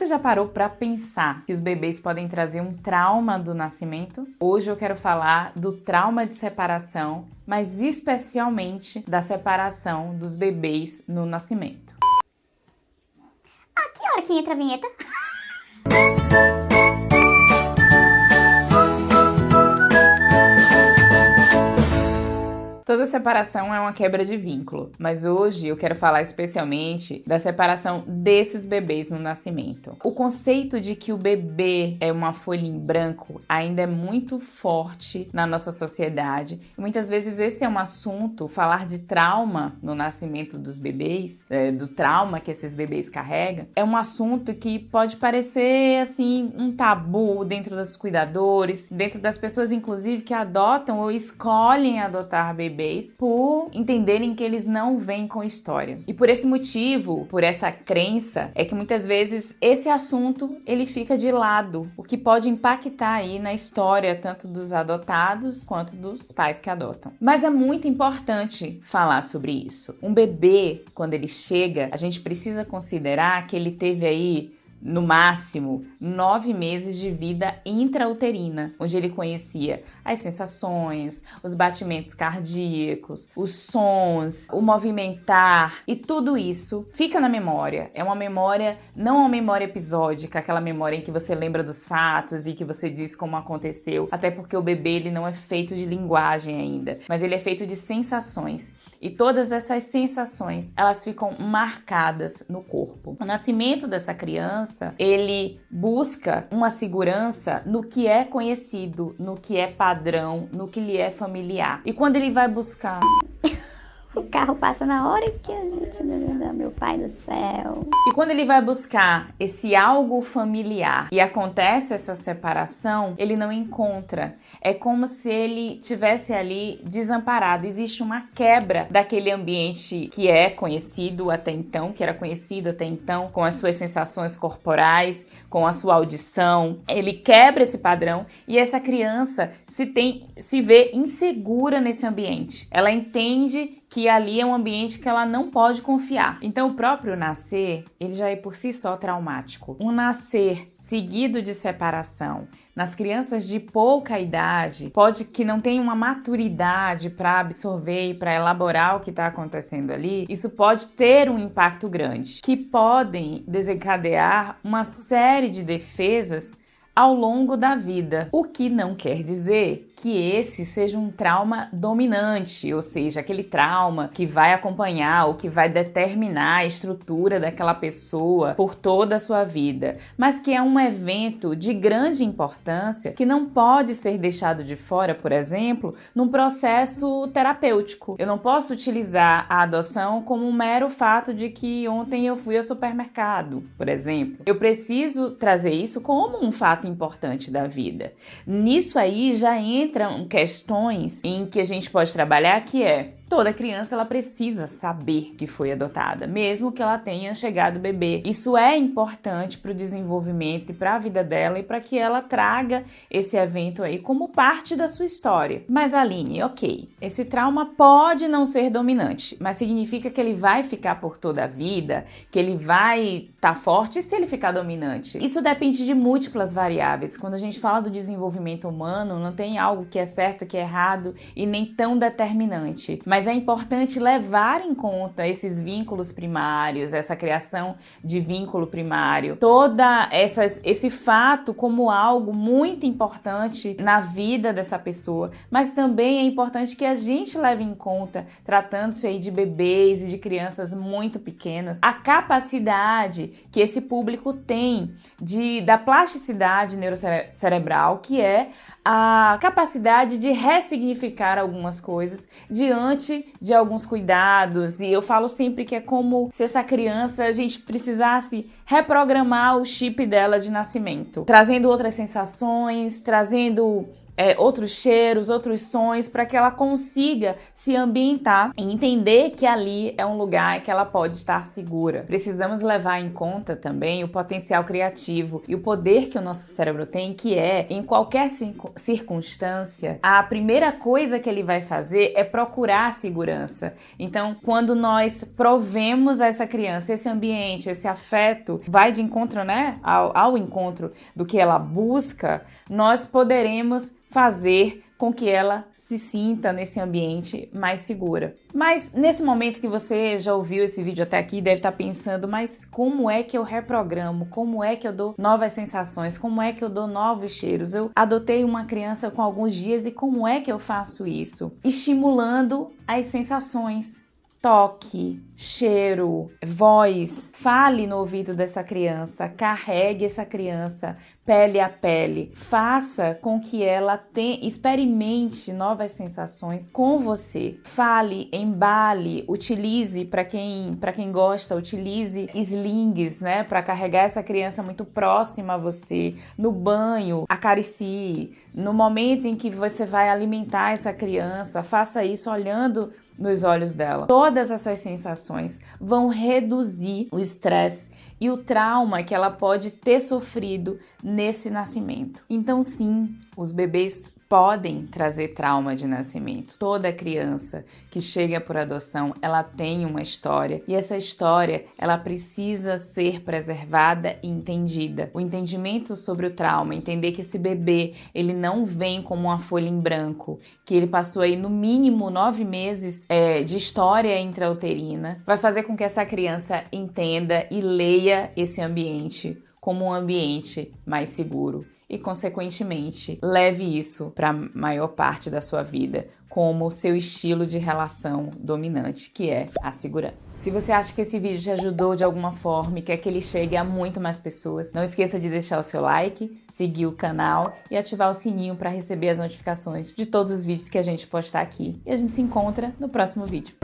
Você já parou para pensar que os bebês podem trazer um trauma do nascimento? Hoje eu quero falar do trauma de separação, mas especialmente da separação dos bebês no nascimento. Que hora que entra a vinheta? Toda separação é uma quebra de vínculo, mas hoje eu quero falar especialmente da separação desses bebês no nascimento. O conceito de que o bebê é uma folha em branco ainda é muito forte na nossa sociedade. E muitas vezes esse é um assunto, falar de trauma no nascimento dos bebês, do trauma que esses bebês carregam, é um assunto que pode parecer assim um tabu dentro dos cuidadores, dentro das pessoas inclusive que adotam ou escolhem adotar bebês por entenderem que eles não vêm com história. E por esse motivo, por essa crença, é que muitas vezes esse assunto ele fica de lado, o que pode impactar aí na história tanto dos adotados quanto dos pais que adotam. Mas é muito importante falar sobre isso. Um bebê, quando ele chega, a gente precisa considerar que ele teve aí no máximo 9 meses de vida intrauterina, onde ele conhecia as sensações, os batimentos cardíacos, os sons, o movimentar, e tudo isso fica na memória. É uma memória, não uma memória episódica, aquela memória em que você lembra dos fatos e que você diz como aconteceu, até porque o bebê ele não é feito de linguagem ainda, mas ele é feito de sensações. E todas essas sensações, elas ficam marcadas no corpo. O nascimento dessa criança, ele busca uma segurança no que é conhecido, no que é padrão, no que lhe é familiar. E quando ele vai buscar... O carro passa na hora que a gente... Meu pai do céu. E quando ele vai buscar esse algo familiar e acontece essa separação, ele não encontra. É como se ele tivesse ali desamparado. Existe uma quebra daquele ambiente que é conhecido até então, que era conhecido até então, com as suas sensações corporais, com a sua audição. Ele quebra esse padrão e essa criança se vê insegura nesse ambiente. Ela entende que ali é um ambiente que ela não pode confiar. Então, o próprio nascer, ele já é por si só traumático. Um nascer seguido de separação, nas crianças de pouca idade, pode que não tenha uma maturidade para absorver e para elaborar o que está acontecendo ali, isso pode ter um impacto grande, que podem desencadear uma série de defesas ao longo da vida, o que não quer dizer que esse seja um trauma dominante, ou seja, aquele trauma que vai acompanhar ou que vai determinar a estrutura daquela pessoa por toda a sua vida, mas que é um evento de grande importância que não pode ser deixado de fora, por exemplo, num processo terapêutico. Eu não posso utilizar a adoção como um mero fato de que ontem eu fui ao supermercado, por exemplo. Eu preciso trazer isso como um fato importante da vida. Nisso aí já entram questões em que a gente pode trabalhar, que é toda criança ela precisa saber que foi adotada, mesmo que ela tenha chegado bebê. Isso é importante para o desenvolvimento e para a vida dela e para que ela traga esse evento aí como parte da sua história. Mas Aline, ok, esse trauma pode não ser dominante, mas significa que ele vai ficar por toda a vida, que ele vai estar forte se ele ficar dominante. Isso depende de múltiplas variáveis. Quando a gente fala do desenvolvimento humano, não tem algo que é certo, que é errado e nem tão determinante. Mas é importante levar em conta esses vínculos primários, essa criação de vínculo primário, esse fato como algo muito importante na vida dessa pessoa, mas também é importante que a gente leve em conta, tratando-se aí de bebês e de crianças muito pequenas, a capacidade que esse público tem da plasticidade neurocerebral, que é a capacidade de ressignificar algumas coisas diante de alguns cuidados. E eu falo sempre que é como se essa criança, a gente precisasse reprogramar o chip dela de nascimento, trazendo outras sensações, trazendo outros cheiros, outros sons, para que ela consiga se ambientar e entender que ali é um lugar que ela pode estar segura. Precisamos levar em conta também o potencial criativo e o poder que o nosso cérebro tem, que é, em qualquer circunstância, a primeira coisa que ele vai fazer é procurar a segurança. Então, quando nós provemos a essa criança esse ambiente, esse afeto, vai de encontro, né, ao encontro do que ela busca, nós poderemos fazer com que ela se sinta nesse ambiente mais segura. Mas nesse momento que você já ouviu esse vídeo até aqui, deve estar pensando, mas como é que eu reprogramo? Como é que eu dou novas sensações? Como é que eu dou novos cheiros? Eu adotei uma criança com alguns dias e como é que eu faço isso? Estimulando as sensações. Toque, cheiro, voz. Fale no ouvido dessa criança, carregue essa criança pele a pele. Faça com que ela experimente novas sensações com você. Fale, embale, utilize, para quem gosta, utilize slings, né, para carregar essa criança muito próxima a você. No banho, acaricie. No momento em que você vai alimentar essa criança, faça isso olhando nos olhos dela. Todas essas sensações vão reduzir o estresse e o trauma que ela pode ter sofrido nesse nascimento. Então, sim, os bebês podem trazer trauma de nascimento. Toda criança que chega por adoção, ela tem uma história e essa história, ela precisa ser preservada e entendida. O entendimento sobre o trauma, entender que esse bebê, ele não vem como uma folha em branco, que ele passou aí no mínimo 9 meses de história intrauterina, vai fazer com que essa criança entenda e leia esse ambiente como um ambiente mais seguro e, consequentemente, leve isso para a maior parte da sua vida como seu estilo de relação dominante, que é a segurança. Se você acha que esse vídeo te ajudou de alguma forma e quer que ele chegue a muito mais pessoas, não esqueça de deixar o seu like, seguir o canal e ativar o sininho para receber as notificações de todos os vídeos que a gente postar aqui. E a gente se encontra no próximo vídeo.